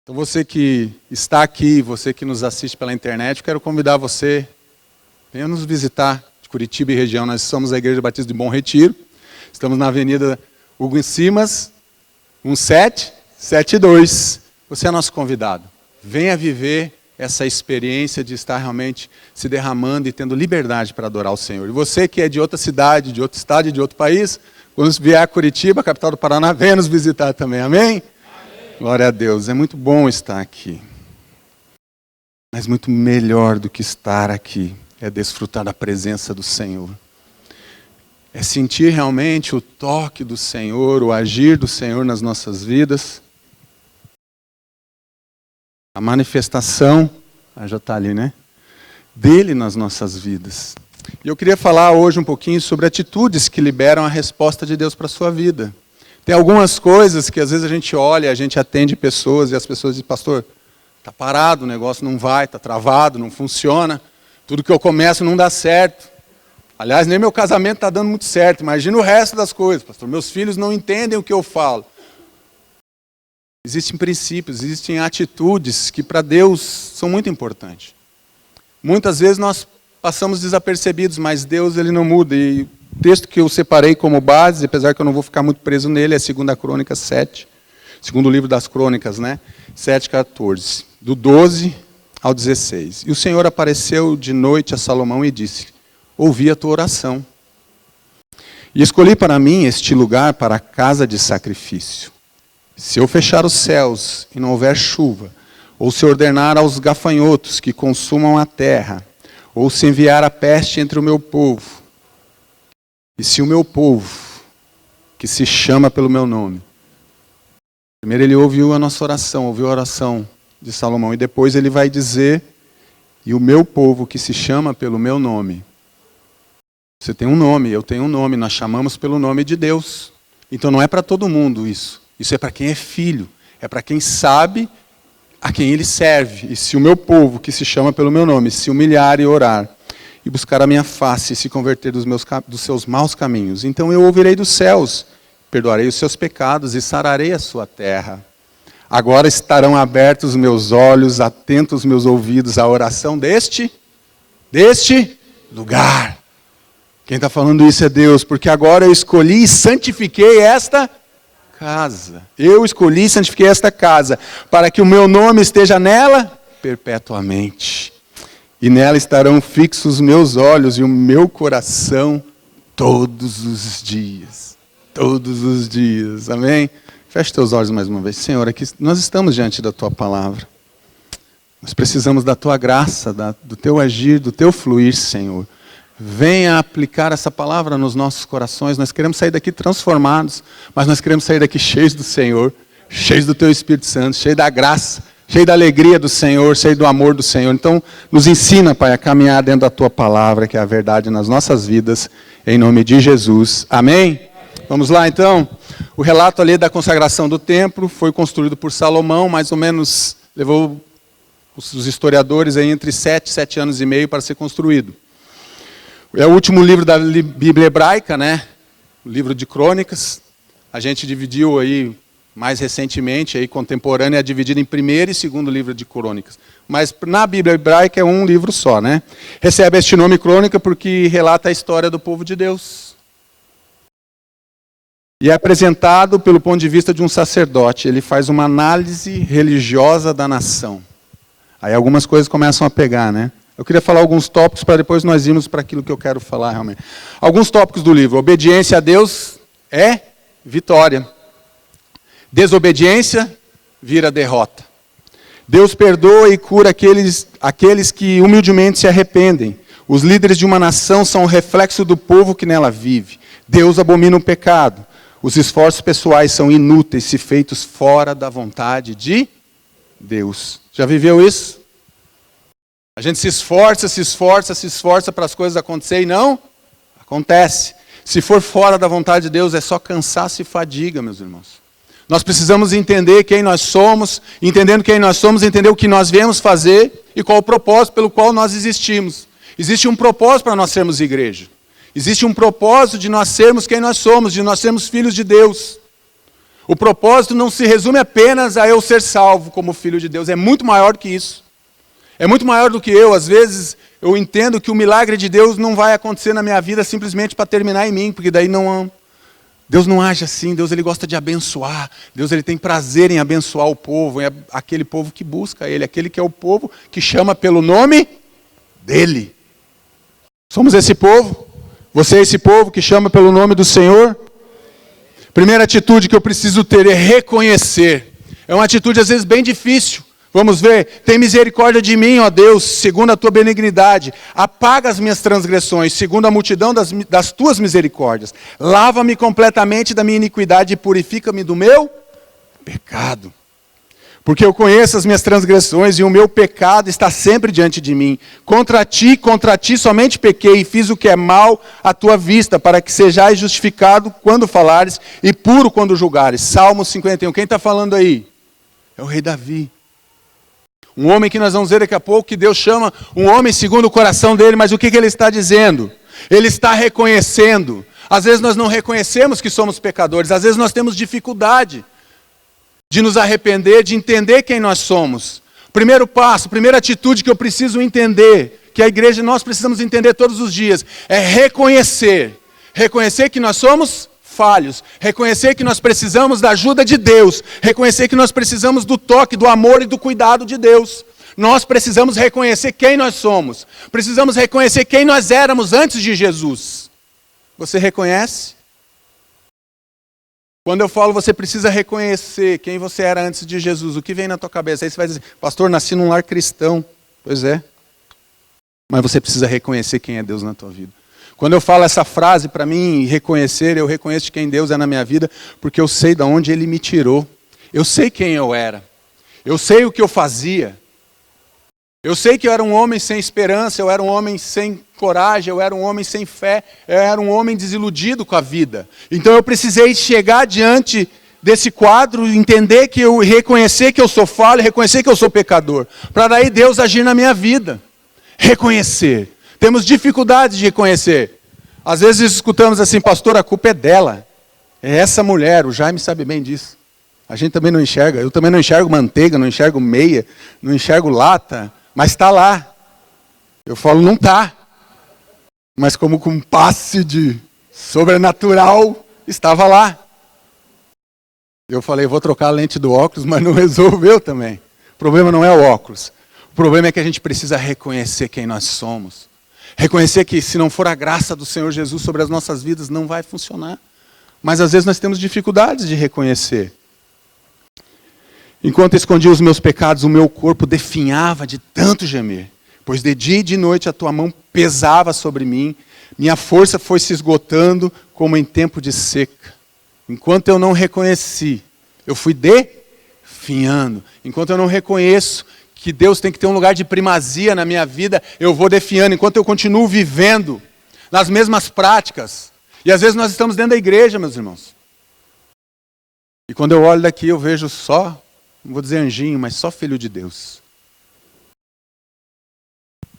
Então você que está aqui, você que nos assiste pela internet, eu quero convidar você, venha nos visitar de Curitiba e região. Nós somos a Igreja Batista de Bom Retiro, estamos na Avenida Hugo Simas, 1772. Você é nosso convidado. Venha viver essa experiência de estar realmente se derramando e tendo liberdade para adorar o Senhor. E você que é de outra cidade, de outro estado e de outro país, quando vier a Curitiba, a capital do Paraná, venha nos visitar também, amém? Glória a Deus, é muito bom estar aqui. Mas muito melhor do que estar aqui é desfrutar da presença do Senhor. É sentir realmente o toque do Senhor, o agir do Senhor nas nossas vidas. A manifestação, já está ali, né? Dele nas nossas vidas. E eu queria falar hoje um pouquinho sobre atitudes que liberam a resposta de Deus para a sua vida. Tem algumas coisas que às vezes a gente olha, a gente atende pessoas e as pessoas dizem, pastor, está parado, o negócio não vai, está travado, não funciona, tudo que eu começo não dá certo. Aliás, nem meu casamento está dando muito certo, imagina o resto das coisas, pastor, meus filhos não entendem o que eu falo. Existem princípios, existem atitudes que para Deus são muito importantes. Muitas vezes nós passamos desapercebidos, mas Deus ele não muda. E o texto que eu separei como base, apesar que eu não vou ficar muito preso nele, é 2 Crônicas 7, segundo livro das Crônicas, né? 7:14, do 12 ao 16. E o Senhor apareceu de noite a Salomão e disse, ouvi a tua oração. E escolhi para mim este lugar para a casa de sacrifício. Se eu fechar os céus e não houver chuva, ou se ordenar aos gafanhotos que consumam a terra, ou se enviar a peste entre o meu povo, e se o meu povo, que se chama pelo meu nome, primeiro ele ouviu a nossa oração, ouviu a oração de Salomão, e depois ele vai dizer, e o meu povo que se chama pelo meu nome. Você tem um nome, eu tenho um nome, nós chamamos pelo nome de Deus. Então não é para todo mundo isso. Isso é para quem é filho, é para quem sabe a quem ele serve. E se o meu povo, que se chama pelo meu nome, se humilhar e orar, e buscar a minha face, e se converter dos seus maus caminhos, então eu ouvirei dos céus, perdoarei os seus pecados e sararei a sua terra. Agora estarão abertos os meus olhos, atentos os meus ouvidos à oração deste lugar. Quem está falando isso é Deus, porque agora eu escolhi e santifiquei esta casa. Eu escolhi e santifiquei esta casa, para que o meu nome esteja nela perpetuamente. E nela estarão fixos os meus olhos e o meu coração todos os dias. Todos os dias. Amém? Feche teus olhos mais uma vez. Senhor, aqui nós estamos diante da tua palavra. Nós precisamos da tua graça, do teu agir, do teu fluir, Senhor. Venha aplicar essa palavra nos nossos corações. Nós queremos sair daqui transformados, mas nós queremos sair daqui cheios do Senhor, cheios do teu Espírito Santo, cheios da graça, cheios da alegria do Senhor, cheios do amor do Senhor. Então, nos ensina, Pai, a caminhar dentro da tua palavra, que é a verdade nas nossas vidas, em nome de Jesus. Amém? Vamos lá, então. O relato ali da consagração do templo foi construído por Salomão, mais ou menos, levou os historiadores aí entre 7 anos e meio para ser construído. É o último livro da Bíblia hebraica, né? O livro de Crônicas. A gente dividiu aí, mais recentemente, aí, contemporânea, é dividido em primeiro e segundo livro de Crônicas. Mas na Bíblia hebraica é um livro só, né? Recebe este nome Crônica porque relata a história do povo de Deus. E é apresentado pelo ponto de vista de um sacerdote. Ele faz uma análise religiosa da nação. Aí algumas coisas começam a pegar, né? Eu queria falar alguns tópicos para depois nós irmos para aquilo que eu quero falar realmente. Alguns tópicos do livro. Obediência a Deus é vitória. Desobediência vira derrota. Deus perdoa e cura aqueles que humildemente se arrependem. Os líderes de uma nação são o reflexo do povo que nela vive. Deus abomina o pecado. Os esforços pessoais são inúteis se feitos fora da vontade de Deus. Já viveu isso? A gente se esforça para as coisas acontecerem e não acontece. Se for fora da vontade de Deus, é só cansaço e fadiga, meus irmãos. Nós precisamos entender quem nós somos, entendendo quem nós somos, entender o que nós viemos fazer e qual o propósito pelo qual nós existimos. Existe um propósito para nós sermos igreja. Existe um propósito de nós sermos quem nós somos, de nós sermos filhos de Deus. O propósito não se resume apenas a eu ser salvo como filho de Deus, é muito maior que isso. É muito maior do que eu. Às vezes eu entendo que o milagre de Deus não vai acontecer na minha vida simplesmente para terminar em mim, porque daí Deus não age assim. Deus ele gosta de abençoar. Deus ele tem prazer em abençoar o povo, é aquele povo que busca Ele, aquele que é o povo que chama pelo nome dEle. Somos esse povo? Você é esse povo que chama pelo nome do Senhor? Primeira atitude que eu preciso ter é reconhecer. É uma atitude às vezes bem difícil. Vamos ver, tem misericórdia de mim, ó Deus, segundo a tua benignidade. Apaga as minhas transgressões, segundo a multidão das tuas misericórdias. Lava-me completamente da minha iniquidade e purifica-me do meu pecado. Porque eu conheço as minhas transgressões e o meu pecado está sempre diante de mim. Contra ti somente pequei e fiz o que é mal à tua vista, para que sejais justificado quando falares e puro quando julgares. Salmo 51. Quem está falando aí? É o rei Davi. Um homem que nós vamos ver daqui a pouco, que Deus chama um homem segundo o coração dele, mas o que ele está dizendo? Ele está reconhecendo. Às vezes nós não reconhecemos que somos pecadores, às vezes nós temos dificuldade de nos arrepender, de entender quem nós somos. Primeiro passo, primeira atitude que eu preciso entender, que a igreja nós precisamos entender todos os dias, é reconhecer. Reconhecer que nós somos falhos. Reconhecer que nós precisamos da ajuda de Deus. Reconhecer que nós precisamos do toque, do amor e do cuidado de Deus. Nós precisamos reconhecer quem nós somos. Precisamos reconhecer quem nós éramos antes de Jesus. Você reconhece? Quando eu falo você precisa reconhecer quem você era antes de Jesus, o que vem na tua cabeça? Aí você vai dizer, pastor, nasci num lar cristão. Pois é. Mas você precisa reconhecer quem é Deus na tua vida. Quando eu falo essa frase para mim, reconhecer, eu reconheço quem Deus é na minha vida, porque eu sei de onde Ele me tirou. Eu sei quem eu era. Eu sei o que eu fazia. Eu sei que eu era um homem sem esperança, eu era um homem sem coragem, eu era um homem sem fé, eu era um homem desiludido com a vida. Então eu precisei chegar diante desse quadro, entender que eu reconhecer que eu sou falho, reconhecer que eu sou pecador, para daí Deus agir na minha vida. Reconhecer. Temos dificuldades de reconhecer. Às vezes escutamos assim, pastor, a culpa é dela. É essa mulher, o Jaime sabe bem disso. A gente também não enxerga, eu também não enxergo manteiga, não enxergo meia, não enxergo lata, mas está lá. Eu falo, não está. Mas como com um passe de sobrenatural, estava lá. Eu falei, vou trocar a lente do óculos, mas não resolveu também. O problema não é o óculos. O problema é que a gente precisa reconhecer quem nós somos. Reconhecer que se não for a graça do Senhor Jesus sobre as nossas vidas, não vai funcionar. Mas às vezes nós temos dificuldades de reconhecer. Enquanto escondia os meus pecados, o meu corpo definhava de tanto gemer. Pois de dia e de noite a tua mão pesava sobre mim. Minha força foi se esgotando como em tempo de seca. Enquanto eu não reconheci, eu fui definhando. Enquanto eu não reconheço que Deus tem que ter um lugar de primazia na minha vida, eu vou definhando. Enquanto eu continuo vivendo nas mesmas práticas. E às vezes nós estamos dentro da igreja, meus irmãos. E quando eu olho daqui, eu vejo só, não vou dizer anjinho, mas só filho de Deus.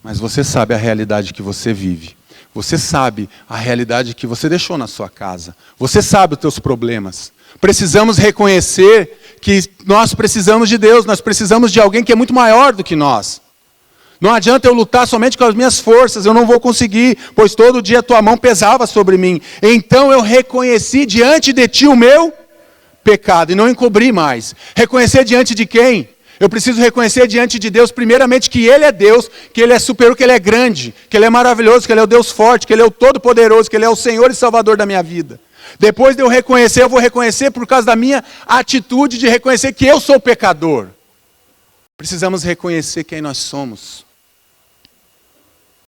Mas você sabe a realidade que você vive. Você sabe a realidade que você deixou na sua casa. Você sabe os teus problemas. Precisamos reconhecer que nós precisamos de Deus, nós precisamos de alguém que é muito maior do que nós. Não adianta eu lutar somente com as minhas forças, eu não vou conseguir, pois todo dia a tua mão pesava sobre mim. Então eu reconheci diante de ti o meu pecado e não encobri mais. Reconhecer diante de quem? Eu preciso reconhecer diante de Deus, primeiramente, que Ele é Deus, que Ele é superior, que Ele é grande, que Ele é maravilhoso, que Ele é o Deus forte, que Ele é o Todo-Poderoso, que Ele é o Senhor e Salvador da minha vida. Depois de eu reconhecer, eu vou reconhecer por causa da minha atitude de reconhecer que eu sou pecador. Precisamos reconhecer quem nós somos.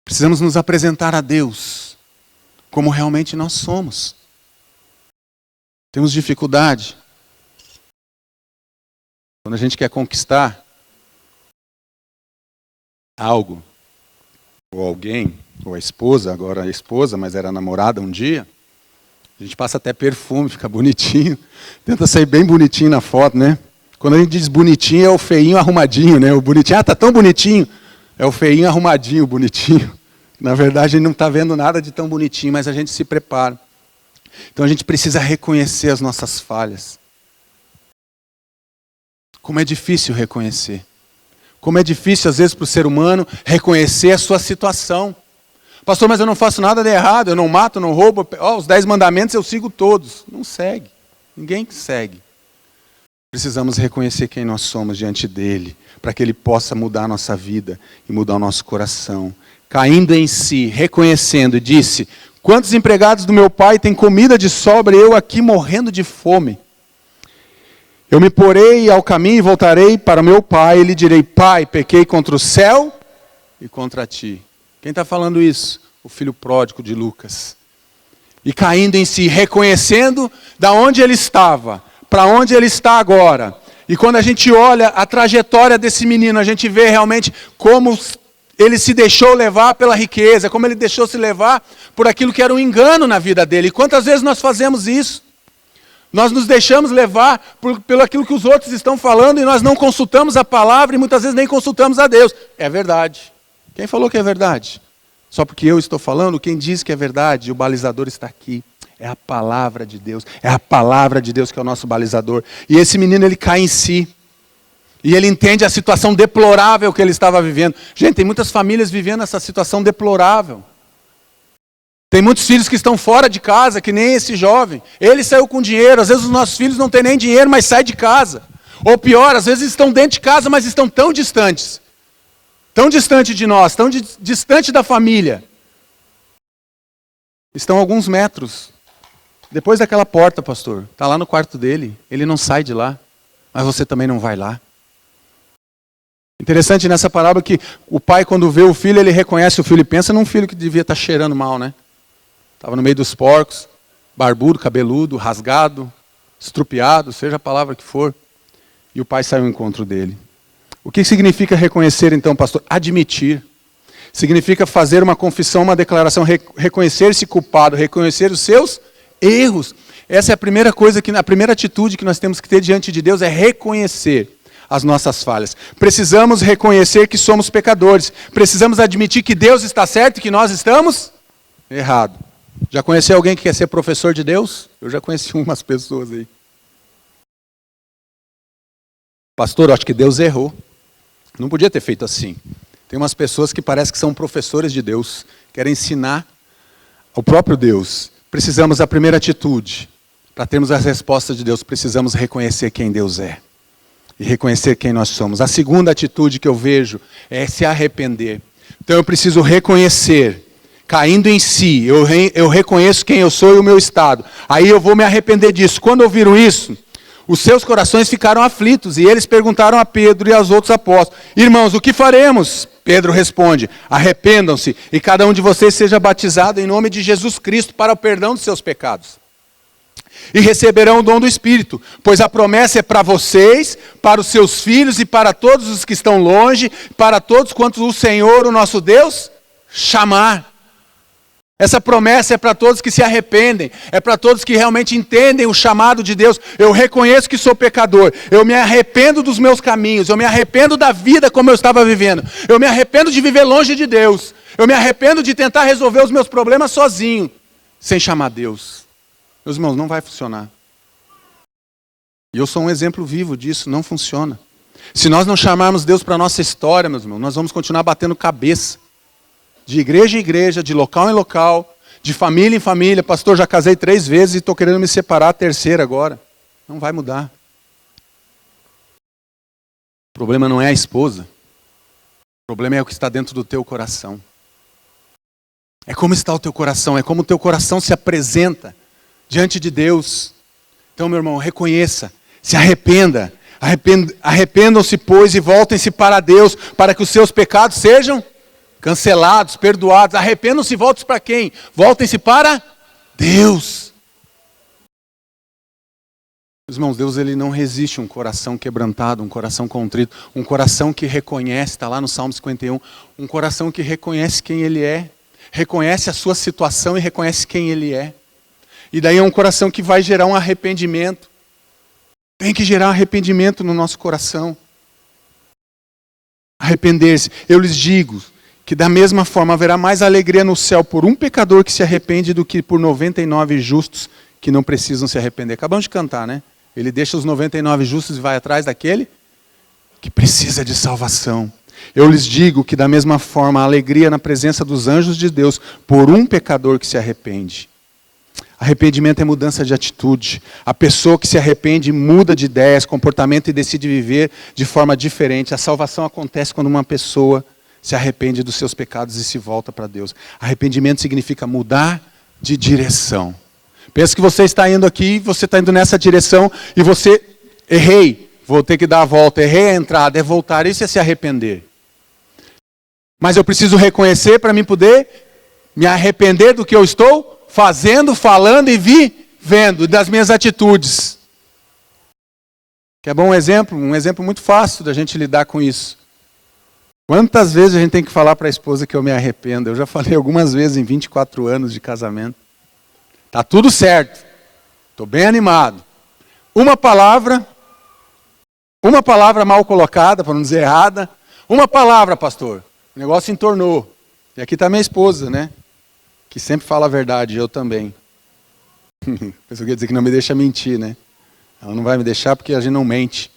Precisamos nos apresentar a Deus como realmente nós somos. Temos dificuldade. Quando a gente quer conquistar algo, ou alguém, ou a esposa, agora a esposa, mas era namorada um dia, a gente passa até perfume, fica bonitinho, tenta sair bem bonitinho na foto, né? Quando a gente diz bonitinho, é o feinho arrumadinho, né? O bonitinho, tá tão bonitinho, é o feinho arrumadinho, bonitinho. Na verdade, a gente não está vendo nada de tão bonitinho, mas a gente se prepara. Então a gente precisa reconhecer as nossas falhas. Como é difícil reconhecer. Como é difícil, às vezes, para o ser humano reconhecer a sua situação. Pastor, mas eu não faço nada de errado, eu não mato, não roubo, os 10 mandamentos eu sigo todos. Não segue, ninguém segue. Precisamos reconhecer quem nós somos diante dele, para que ele possa mudar a nossa vida e mudar o nosso coração. Caindo em si, reconhecendo, disse: quantos empregados do meu pai têm comida de sobra e eu aqui morrendo de fome? Eu me porei ao caminho e voltarei para o meu pai e lhe direi: pai, pequei contra o céu e contra ti. Quem está falando isso? O filho pródigo de Lucas. E caindo em si, reconhecendo da onde ele estava, para onde ele está agora. E quando a gente olha a trajetória desse menino, a gente vê realmente como ele se deixou levar pela riqueza, como ele deixou se levar por aquilo que era um engano na vida dele. E quantas vezes nós fazemos isso? Nós nos deixamos levar pelo aquilo que os outros estão falando e nós não consultamos a palavra e muitas vezes nem consultamos a Deus. É verdade. Quem falou que é verdade? Só porque eu estou falando, quem diz que é verdade, o balizador está aqui. É a palavra de Deus. É a palavra de Deus que é o nosso balizador. E esse menino, ele cai em si. E ele entende a situação deplorável que ele estava vivendo. Gente, tem muitas famílias vivendo essa situação deplorável. Tem muitos filhos que estão fora de casa, que nem esse jovem. Ele saiu com dinheiro. Às vezes os nossos filhos não têm nem dinheiro, mas saem de casa. Ou pior, às vezes estão dentro de casa, mas estão tão distantes. Tão distante de nós, tão distante da família. Estão a alguns metros. Depois daquela porta, pastor, está lá no quarto dele. Ele não sai de lá, mas você também não vai lá. Interessante nessa parábola que o pai, quando vê o filho, ele reconhece o filho e pensa num filho que devia estar cheirando mal, né? Estava no meio dos porcos, barbudo, cabeludo, rasgado, estrupiado, seja a palavra que for. E o pai sai ao encontro dele. O que significa reconhecer, então, pastor? Admitir. Significa fazer uma confissão, uma declaração, reconhecer-se culpado, reconhecer os seus erros. Essa é a primeira coisa, a primeira atitude que nós temos que ter diante de Deus, é reconhecer as nossas falhas. Precisamos reconhecer que somos pecadores. Precisamos admitir que Deus está certo e que nós estamos errados. Já conheceu alguém que quer ser professor de Deus? Eu já conheci umas pessoas aí. Pastor, eu acho que Deus errou. Não podia ter feito assim. Tem umas pessoas que parecem que são professores de Deus, querem ensinar ao próprio Deus. Precisamos da primeira atitude. Para termos as respostas de Deus, precisamos reconhecer quem Deus é. E reconhecer quem nós somos. A segunda atitude que eu vejo é se arrepender. Então eu preciso reconhecer, caindo em si, eu reconheço quem eu sou e o meu estado. Aí eu vou me arrepender disso. Quando ouviram isso, os seus corações ficaram aflitos, e eles perguntaram a Pedro e aos outros apóstolos: irmãos, o que faremos? Pedro responde: arrependam-se, e cada um de vocês seja batizado em nome de Jesus Cristo para o perdão dos seus pecados. E receberão o dom do Espírito, pois a promessa é para vocês, para os seus filhos e para todos os que estão longe, para todos quantos o Senhor, o nosso Deus, chamar. Essa promessa é para todos que se arrependem, é para todos que realmente entendem o chamado de Deus. Eu reconheço que sou pecador, eu me arrependo dos meus caminhos, eu me arrependo da vida como eu estava vivendo, eu me arrependo de viver longe de Deus, eu me arrependo de tentar resolver os meus problemas sozinho, sem chamar Deus. Meus irmãos, não vai funcionar. E eu sou um exemplo vivo disso, não funciona. Se nós não chamarmos Deus para a nossa história, meus irmãos, nós vamos continuar batendo cabeça. De igreja em igreja, de local em local, de família em família. Pastor, já casei 3 vezes e estou querendo me separar a terceira agora. Não vai mudar. O problema não é a esposa. O problema é o que está dentro do teu coração. É como está o teu coração, é como o teu coração se apresenta diante de Deus. Então, meu irmão, reconheça, se arrependa. Arrependam-se, pois, e voltem-se para Deus, para que os seus pecados sejam cancelados, perdoados. Arrependam-se e voltem-se para quem? Voltem-se para Deus. Meus irmãos, Deus, ele não resiste um coração quebrantado, um coração contrito, um coração que reconhece, está lá no Salmo 51, um coração que reconhece quem ele é, reconhece a sua situação e reconhece quem ele é. E daí é um coração que vai gerar um arrependimento. Tem que gerar arrependimento no nosso coração. Arrepender-se. Eu lhes digo que da mesma forma haverá mais alegria no céu por um pecador que se arrepende do que por 99 justos que não precisam se arrepender. Acabamos de cantar, né? Ele deixa os 99 justos e vai atrás daquele que precisa de salvação. Eu lhes digo que da mesma forma, a alegria na presença dos anjos de Deus por um pecador que se arrepende. Arrependimento é mudança de atitude. A pessoa que se arrepende muda de ideias, comportamento e decide viver de forma diferente. A salvação acontece quando uma pessoa se arrepende dos seus pecados e se volta para Deus. Arrependimento significa mudar de direção. Pensa que você está indo aqui, você está indo nessa direção e você, errei, vou ter que dar a volta, errei a entrada, é voltar, isso é se arrepender. Mas eu preciso reconhecer para mim poder me arrepender do que eu estou fazendo, falando e vivendo, das minhas atitudes. Quer bom um exemplo muito fácil da gente lidar com isso. Quantas vezes a gente tem que falar para a esposa que eu me arrependo? Eu já falei algumas vezes em 24 anos de casamento. Tá tudo certo, estou bem animado. Uma palavra mal colocada, para não dizer errada. Uma palavra, pastor, o negócio entornou. E aqui está minha esposa, né? Que sempre fala a verdade, eu também. Pessoa quer dizer que não me deixa mentir, né? Ela não vai me deixar porque a gente não mente.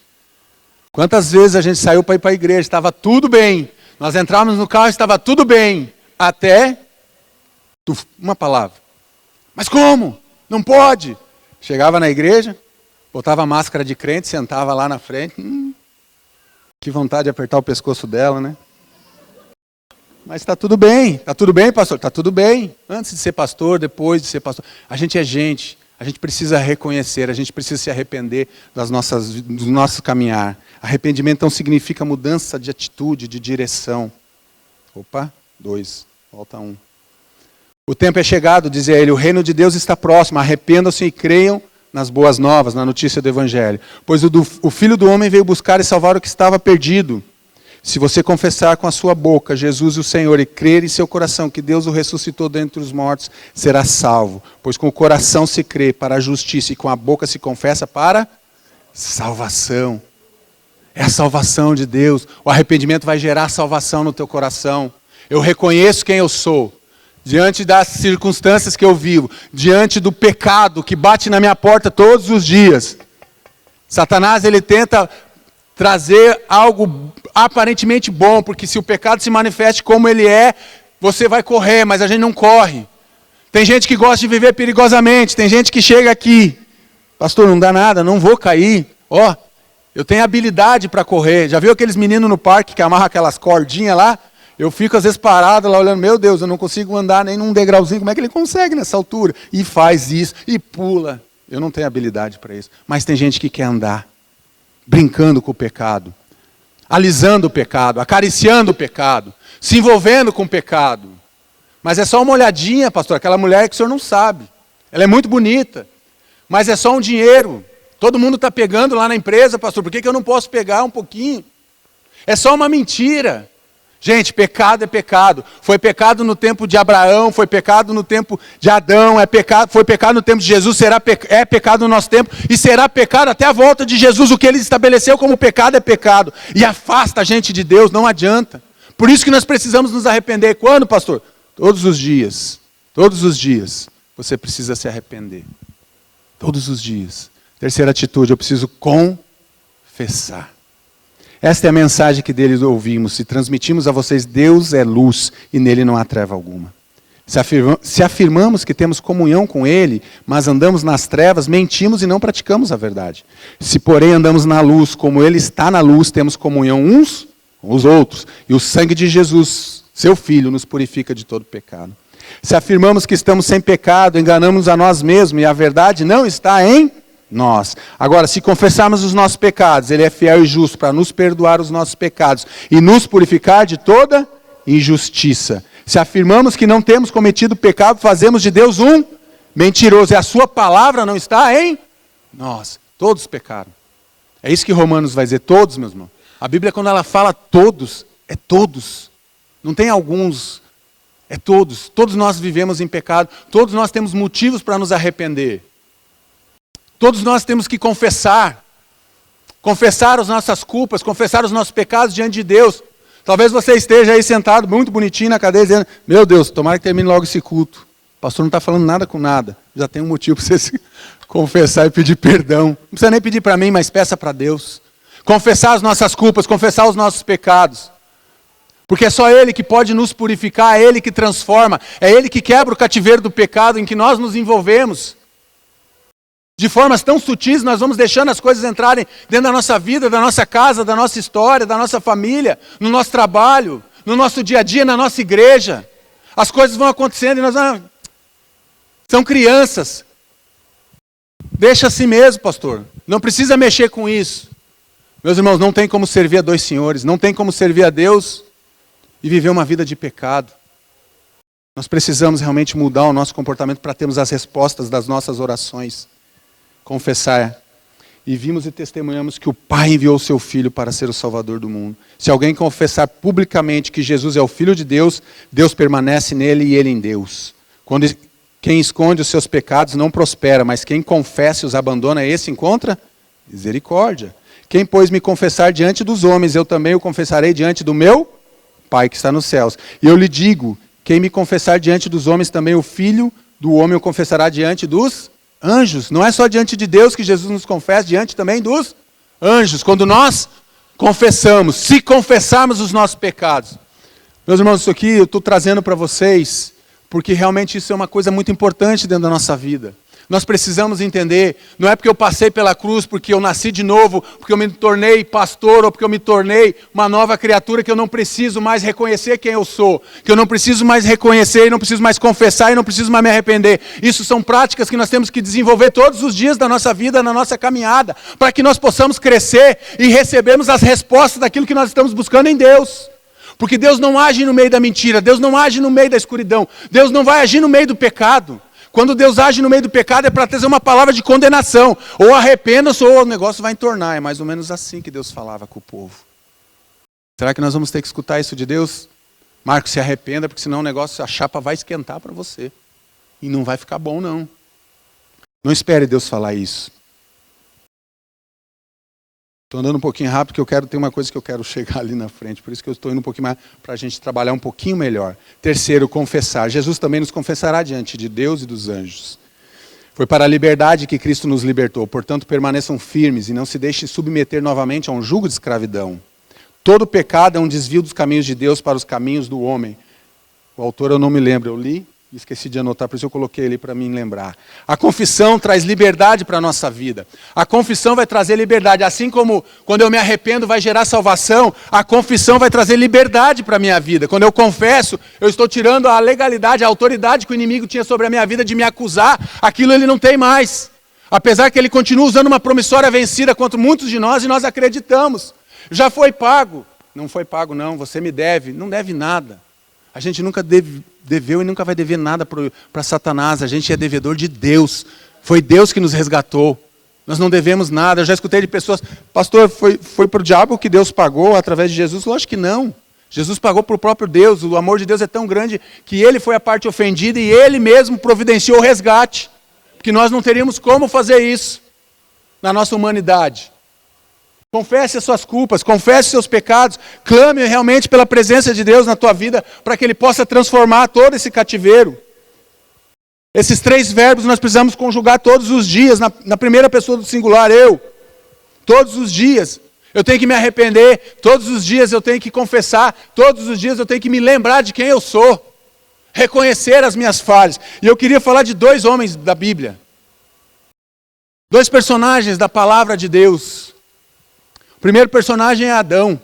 Quantas vezes a gente saiu para ir para a igreja, estava tudo bem. Nós entramos no carro, estava tudo bem. Até uma palavra. Mas como? Não pode. Chegava na igreja, botava a máscara de crente, sentava lá na frente. Que vontade de apertar o pescoço dela, né? Mas está tudo bem, pastor? Está tudo bem. Antes de ser pastor, depois de ser pastor. A gente é gente, a gente precisa reconhecer, a gente precisa se arrepender do nosso caminhar. Arrependimento então significa mudança de atitude, de direção. 2, falta 1. O tempo é chegado, dizia ele, o reino de Deus está próximo, arrependam-se e creiam nas boas novas, na notícia do Evangelho. Pois o Filho do Homem veio buscar e salvar o que estava perdido. Se você confessar com a sua boca Jesus o Senhor e crer em seu coração que Deus o ressuscitou dentre os mortos, será salvo. Pois com o coração se crê para a justiça e com a boca se confessa para salvação. É a salvação de Deus. O arrependimento vai gerar salvação no teu coração. Eu reconheço quem eu sou. Diante das circunstâncias que eu vivo. Diante do pecado que bate na minha porta todos os dias. Satanás, ele tenta trazer algo aparentemente bom, porque se o pecado se manifeste como ele é, você vai correr, mas a gente não corre. Tem gente que gosta de viver perigosamente, tem gente que chega aqui, pastor, não dá nada, não vou cair, eu tenho habilidade para correr. Já viu aqueles meninos no parque que amarram aquelas cordinhas lá? Eu fico às vezes parado lá olhando, meu Deus, eu não consigo andar nem num degrauzinho, como é que ele consegue nessa altura? E faz isso, e pula. Eu não tenho habilidade para isso, mas tem gente que quer andar. Brincando com o pecado, alisando o pecado, acariciando o pecado, se envolvendo com o pecado. Mas é só uma olhadinha, pastor, aquela mulher que o senhor não sabe. Ela é muito bonita, mas é só um dinheiro. Todo mundo está pegando lá na empresa, pastor, por que eu não posso pegar um pouquinho? É só uma mentira. Gente, pecado é pecado. Foi pecado no tempo de Abraão, foi pecado no tempo de Adão, foi pecado no tempo de Jesus, é pecado no nosso tempo e será pecado até a volta de Jesus. O que ele estabeleceu como pecado é pecado. E afasta a gente de Deus, não adianta. Por isso que nós precisamos nos arrepender. Quando, pastor? Todos os dias. Todos os dias você precisa se arrepender. Todos os dias. Terceira atitude, eu preciso confessar. Esta é a mensagem que deles ouvimos. Se transmitimos a vocês, Deus é luz e nele não há treva alguma. Se afirmamos que temos comunhão com Ele, mas andamos nas trevas, mentimos e não praticamos a verdade. Se, porém, andamos na luz, como Ele está na luz, temos comunhão uns com os outros. E o sangue de Jesus, seu Filho, nos purifica de todo pecado. Se afirmamos que estamos sem pecado, enganamos a nós mesmos e a verdade não está em nós. Agora, se confessarmos os nossos pecados, Ele é fiel e justo para nos perdoar os nossos pecados e nos purificar de toda injustiça. Se afirmamos que não temos cometido pecado, fazemos de Deus um mentiroso. E a sua palavra não está em nós. Todos pecaram. É isso que Romanos vai dizer, todos, meus irmãos. A Bíblia, quando ela fala todos, é todos. Não tem alguns, é todos. Todos nós vivemos em pecado, todos nós temos motivos para nos arrepender. Todos nós temos que confessar as nossas culpas, confessar os nossos pecados diante de Deus. Talvez você esteja aí sentado, muito bonitinho na cadeira, dizendo, meu Deus, tomara que termine logo esse culto. O pastor não está falando nada com nada. Já tem um motivo para você se confessar e pedir perdão. Não precisa nem pedir para mim, mas peça para Deus. confessar as nossas culpas, confessar os nossos pecados. Porque é só Ele que pode nos purificar, é Ele que transforma, é Ele que quebra o cativeiro do pecado em que nós nos envolvemos. De formas tão sutis, nós vamos deixando as coisas entrarem dentro da nossa vida, da nossa casa, da nossa história, da nossa família, no nosso trabalho, no nosso dia a dia, na nossa igreja. As coisas vão acontecendo e nós vamos... São crianças. Deixa assim mesmo, pastor. Não precisa mexer com isso. Meus irmãos, não tem como servir a dois senhores, não tem como servir a Deus e viver uma vida de pecado. Nós precisamos realmente mudar o nosso comportamento para termos as respostas das nossas orações. Confessar. E vimos e testemunhamos que o Pai enviou o seu Filho para ser o Salvador do mundo. Se alguém confessar publicamente que Jesus é o Filho de Deus, Deus permanece nele e ele em Deus. Quem esconde os seus pecados não prospera, mas quem confessa e os abandona, esse encontra misericórdia. Quem, pois, me confessar diante dos homens, eu também o confessarei diante do meu Pai que está nos céus. E eu lhe digo, quem me confessar diante dos homens, também o Filho do homem o confessará diante dos anjos. Não é só diante de Deus que Jesus nos confessa, diante também dos anjos. Quando nós confessamos, se confessarmos os nossos pecados. Meus irmãos, isso aqui eu estou trazendo para vocês, porque realmente isso é uma coisa muito importante dentro da nossa vida. Nós precisamos entender, não é porque eu passei pela cruz, porque eu nasci de novo, porque eu me tornei pastor, ou porque eu me tornei uma nova criatura, que eu não preciso mais reconhecer quem eu sou, que eu não preciso mais reconhecer, e não preciso mais confessar, e não preciso mais me arrepender. Isso são práticas que nós temos que desenvolver todos os dias da nossa vida, na nossa caminhada, para que nós possamos crescer e recebermos as respostas daquilo que nós estamos buscando em Deus. Porque Deus não age no meio da mentira, Deus não age no meio da escuridão, Deus não vai agir no meio do pecado. Quando Deus age no meio do pecado é para trazer uma palavra de condenação. Ou arrependa-se ou o negócio vai entornar. É mais ou menos assim que Deus falava com o povo. Será que nós vamos ter que escutar isso de Deus? Marcos, se arrependa, porque senão o negócio, a chapa vai esquentar para você. E não vai ficar bom, não. Não espere Deus falar isso. Estou andando um pouquinho rápido, porque tem uma coisa que eu quero chegar ali na frente. Por isso que eu estou indo um pouquinho mais, para a gente trabalhar um pouquinho melhor. Terceiro, confessar. Jesus também nos confessará diante de Deus e dos anjos. Foi para a liberdade que Cristo nos libertou. Portanto, permaneçam firmes e não se deixem submeter novamente a um jugo de escravidão. Todo pecado é um desvio dos caminhos de Deus para os caminhos do homem. O autor eu não me lembro, eu li e esqueci de anotar, por isso eu coloquei ali para mim lembrar. A confissão traz liberdade para a nossa vida. A confissão vai trazer liberdade. Assim como quando eu me arrependo vai gerar salvação, a confissão vai trazer liberdade para a minha vida. Quando eu confesso, eu estou tirando a legalidade, a autoridade que o inimigo tinha sobre a minha vida de me acusar. Aquilo ele não tem mais. Apesar que ele continua usando uma promissória vencida contra muitos de nós e nós acreditamos. Já foi pago. Não foi pago não, você me deve. Não deve nada. A gente nunca deveu e nunca vai dever nada para Satanás. A gente é devedor de Deus. Foi Deus que nos resgatou. Nós não devemos nada. Eu já escutei de pessoas, pastor, foi para o diabo que Deus pagou através de Jesus? Lógico que não. Jesus pagou para o próprio Deus. O amor de Deus é tão grande que ele foi a parte ofendida e ele mesmo providenciou o resgate. Porque nós não teríamos como fazer isso na nossa humanidade. Confesse as suas culpas, confesse os seus pecados, clame realmente pela presença de Deus na tua vida, para que Ele possa transformar todo esse cativeiro. Esses 3 verbos nós precisamos conjugar todos os dias, na primeira pessoa do singular, eu. Todos os dias. Eu tenho que me arrepender, todos os dias eu tenho que confessar, todos os dias eu tenho que me lembrar de quem eu sou. Reconhecer as minhas falhas. E eu queria falar de 2 homens da Bíblia. 2 personagens da palavra de Deus. O primeiro personagem é Adão.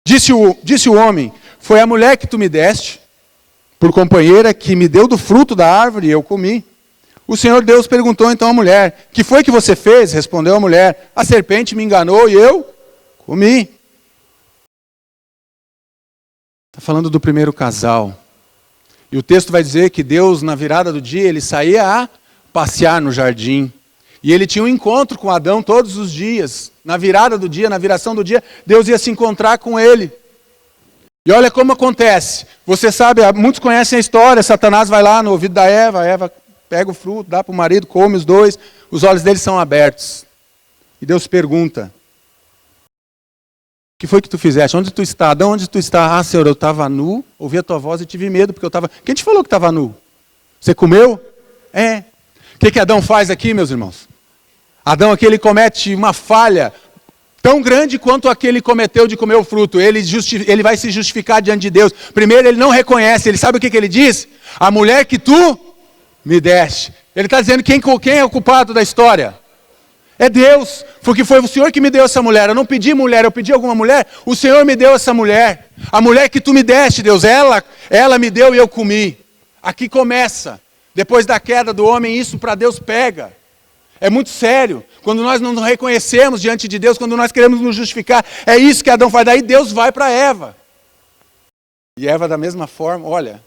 Disse o homem, foi a mulher que tu me deste, por companheira, que me deu do fruto da árvore e eu comi. O Senhor Deus perguntou então à mulher, que foi que você fez? Respondeu a mulher, a serpente me enganou e eu comi. Está falando do primeiro casal. E o texto vai dizer que Deus, na virada do dia, ele saía a passear no jardim. E ele tinha um encontro com Adão todos os dias. Na virada do dia, na viração do dia, Deus ia se encontrar com ele. E olha como acontece. Você sabe, muitos conhecem a história. Satanás vai lá no ouvido da Eva. A Eva pega o fruto, dá para o marido, come os 2. Os olhos deles são abertos. E Deus pergunta. O que foi que tu fizeste? Onde tu está? Adão, onde tu está? Ah, Senhor, eu estava nu. Ouvi a tua voz e tive medo porque eu estava... Quem te falou que estava nu? Você comeu? É. O que Adão faz aqui, meus irmãos? Adão aqui, ele comete uma falha Tão grande quanto aquele cometeu de comer o fruto. Ele vai se justificar diante de Deus. Primeiro, ele não reconhece. Ele sabe o que ele diz? A mulher que tu me deste. Ele está dizendo quem é o culpado da história? É Deus. Porque foi o Senhor que me deu essa mulher. Eu não pedi mulher, eu pedi alguma mulher. O Senhor me deu essa mulher. A mulher que tu me deste, Deus. Ela me deu e eu comi. Aqui começa. Depois da queda do homem, isso para Deus pega. É muito sério. Quando nós não nos reconhecemos diante de Deus, quando nós queremos nos justificar, é isso que Adão faz. Daí Deus vai para Eva. E Eva da mesma forma, olha,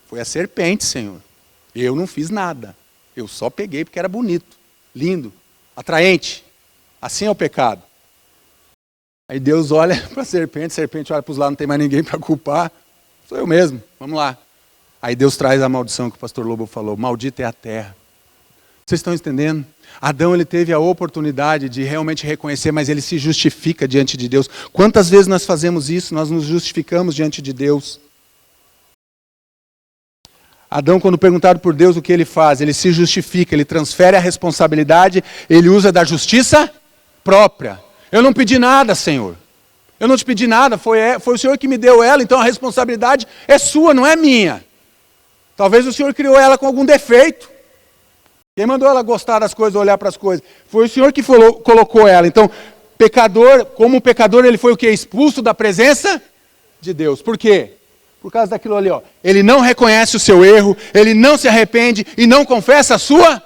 foi a serpente, Senhor. Eu não fiz nada. Eu só peguei porque era bonito, lindo, atraente. Assim é o pecado. Aí Deus olha para a serpente olha para os lados, não tem mais ninguém para culpar. Sou eu mesmo, vamos lá. Aí Deus traz a maldição que o pastor Lobo falou. Maldita é a terra. Vocês estão entendendo? Adão, ele teve a oportunidade de realmente reconhecer, mas ele se justifica diante de Deus. Quantas vezes nós fazemos isso? Nós nos justificamos diante de Deus. Adão, quando perguntado por Deus o que ele faz, ele se justifica, ele transfere a responsabilidade, ele usa da justiça própria. Eu não pedi nada, Senhor. Eu não te pedi nada, foi o Senhor que me deu ela, então a responsabilidade é sua, não é minha. Talvez o Senhor criou ela com algum defeito. Quem mandou ela gostar das coisas, olhar para as coisas? Foi o Senhor que colocou ela. Então, como pecador, ele foi o quê? Expulso da presença de Deus. Por quê? Por causa daquilo ali, ó. Ele não reconhece o seu erro, ele não se arrepende e não confessa a sua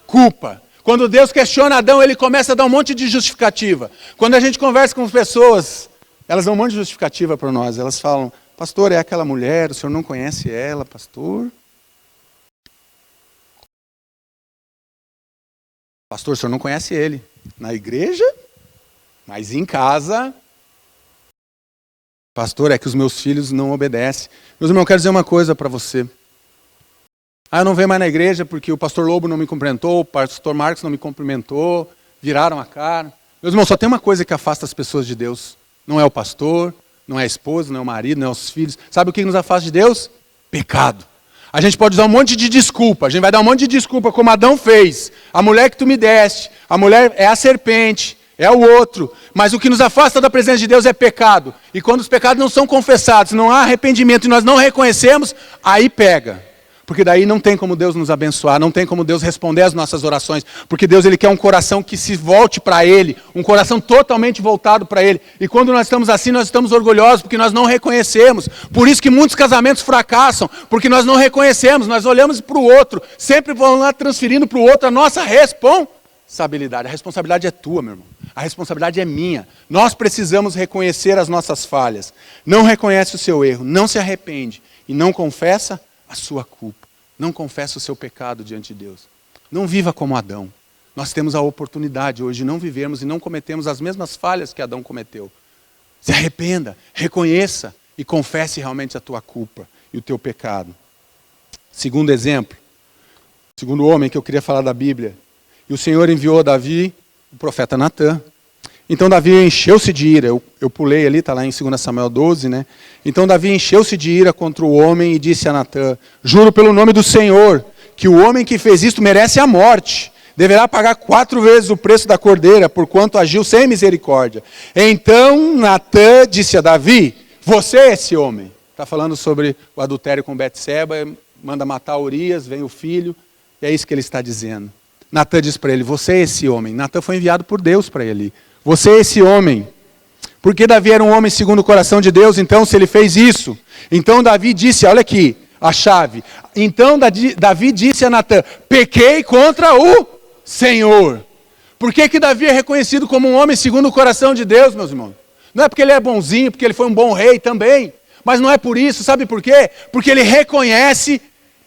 culpa. Quando Deus questiona Adão, ele começa a dar um monte de justificativa. Quando a gente conversa com as pessoas, elas dão um monte de justificativa para nós. Elas falam, pastor, é aquela mulher, o senhor não conhece ela, pastor? Pastor, o senhor não conhece ele. Na igreja, mas em casa. Pastor, é que os meus filhos não obedecem. Meus irmãos, eu quero dizer uma coisa para você. Eu não venho mais na igreja porque o pastor Lobo não me cumprimentou, o pastor Marcos não me cumprimentou, viraram a cara. Meus irmãos, só tem uma coisa que afasta as pessoas de Deus. Não é o pastor, não é a esposa, não é o marido, não é os filhos. Sabe o que nos afasta de Deus? Pecado. A gente pode usar um monte de desculpa, a gente vai dar um monte de desculpa, como Adão fez. A mulher que tu me deste, a mulher é a serpente, é o outro. Mas o que nos afasta da presença de Deus é pecado. E quando os pecados não são confessados, não há arrependimento e nós não reconhecemos, aí pega. Porque daí não tem como Deus nos abençoar, não tem como Deus responder às nossas orações. Porque Deus, ele quer um coração que se volte para Ele, um coração totalmente voltado para Ele. E quando nós estamos assim, nós estamos orgulhosos, porque nós não reconhecemos. Por isso que muitos casamentos fracassam, porque nós não reconhecemos, nós olhamos para o outro, sempre vamos lá transferindo para o outro a nossa responsabilidade. A responsabilidade é tua, meu irmão. A responsabilidade é minha. Nós precisamos reconhecer as nossas falhas. Não reconhece o seu erro, não se arrepende e não confessa a sua culpa. Não confessa o seu pecado diante de Deus. Não viva como Adão. Nós temos a oportunidade hoje de não vivermos e não cometemos as mesmas falhas que Adão cometeu. Se arrependa, reconheça e confesse realmente a tua culpa e o teu pecado. Segundo exemplo, segundo homem que eu queria falar da Bíblia. E o Senhor enviou a Davi, o profeta Natã. Então Davi encheu-se de ira, eu pulei ali, está lá em 2 Samuel 12, né? Então Davi encheu-se de ira contra o homem e disse a Natã, juro pelo nome do Senhor, que o homem que fez isto merece a morte, deverá pagar 4 vezes o preço da cordeira, porquanto agiu sem misericórdia. Então Natã disse a Davi, você é esse homem. Está falando sobre o adultério com Betseba, manda matar Urias, vem o filho, e é isso que ele está dizendo. Natã diz para ele, você é esse homem. Natã foi enviado por Deus para ele. Você é esse homem. Porque Davi era um homem segundo o coração de Deus, então se ele fez isso. Então Davi disse, olha aqui, a chave. Então Davi disse a Natã, pequei contra o Senhor. Por que Davi é reconhecido como um homem segundo o coração de Deus, meus irmãos? Não é porque ele é bonzinho, porque ele foi um bom rei também. Mas não é por isso, sabe por quê? Porque ele reconhece,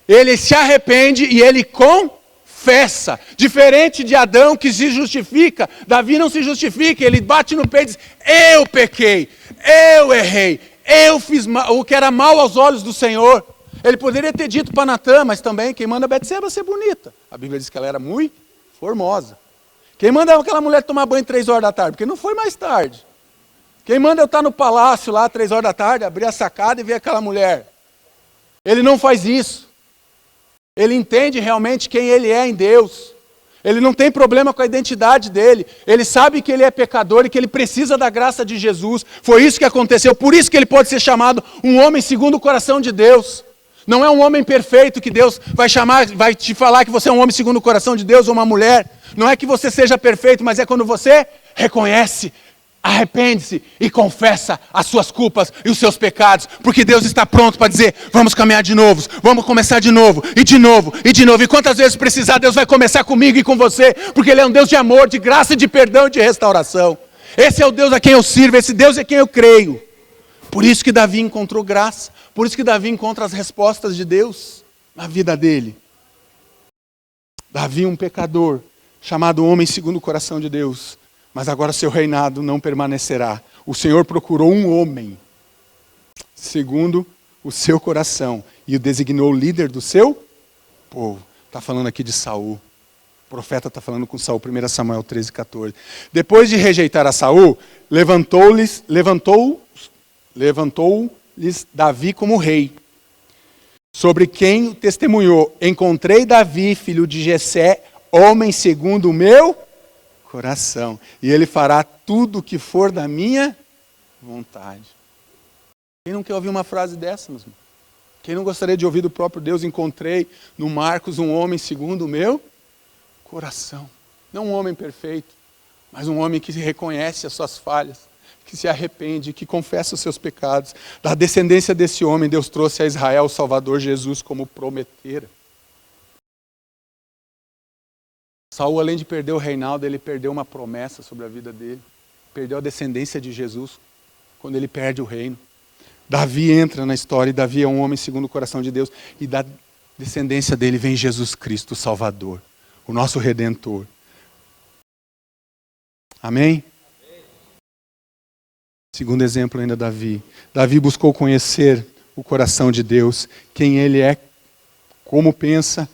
ele se arrepende e ele confessa. Diferente de Adão que se justifica, Davi não se justifica, ele bate no peito e diz, eu pequei, eu errei, eu fiz o que era mal aos olhos do Senhor. Ele poderia ter dito para Natã, mas também quem manda Betseba ser bonita. A Bíblia diz que ela era muito formosa. Quem manda aquela mulher tomar banho 3 horas da tarde? Porque não foi mais tarde. Quem manda eu estar no palácio lá 3 horas da tarde, abrir a sacada e ver aquela mulher? Ele não faz isso. Ele entende realmente quem ele é em Deus. Ele não tem problema com a identidade dele. Ele sabe que ele é pecador e que ele precisa da graça de Jesus. Foi isso que aconteceu. Por isso que ele pode ser chamado um homem segundo o coração de Deus. Não é um homem perfeito que Deus vai te falar que você é um homem segundo o coração de Deus ou uma mulher. Não é que você seja perfeito, mas é quando você reconhece, arrepende-se e confessa as suas culpas e os seus pecados, porque Deus está pronto para dizer, vamos caminhar de novo, vamos começar de novo, e de novo, e de novo, e quantas vezes precisar, Deus vai começar comigo e com você, porque Ele é um Deus de amor, de graça, de perdão e de restauração. Esse é o Deus a quem eu sirvo, esse Deus é quem eu creio. Por isso que Davi encontrou graça, por isso que Davi encontra as respostas de Deus na vida dele. Davi, um pecador, chamado homem segundo o coração de Deus, mas agora seu reinado não permanecerá. O Senhor procurou um homem, segundo o seu coração, e o designou líder do seu povo. Está falando aqui de Saul. O profeta está falando com Saul, 1 Samuel 13:14. Depois de rejeitar a Saul, levantou-lhes Davi como rei, sobre quem testemunhou, encontrei Davi, filho de Jessé, homem segundo o meu coração, e ele fará tudo o que for da minha vontade. Quem não quer ouvir uma frase dessa, meus irmãos? Quem não gostaria de ouvir do próprio Deus? Encontrei no Marcos um homem segundo o meu coração. Não um homem perfeito, mas um homem que reconhece as suas falhas, que se arrepende, que confessa os seus pecados. Da descendência desse homem, Deus trouxe a Israel o Salvador Jesus como prometera. Saul, além de perder o reinado, ele perdeu uma promessa sobre a vida dele. Perdeu a descendência de Jesus quando ele perde o reino. Davi entra na história, e Davi é um homem segundo o coração de Deus. E da descendência dele vem Jesus Cristo, o Salvador, o nosso Redentor. Amém? Segundo exemplo ainda, Davi. Davi buscou conhecer o coração de Deus, quem ele é, como pensa,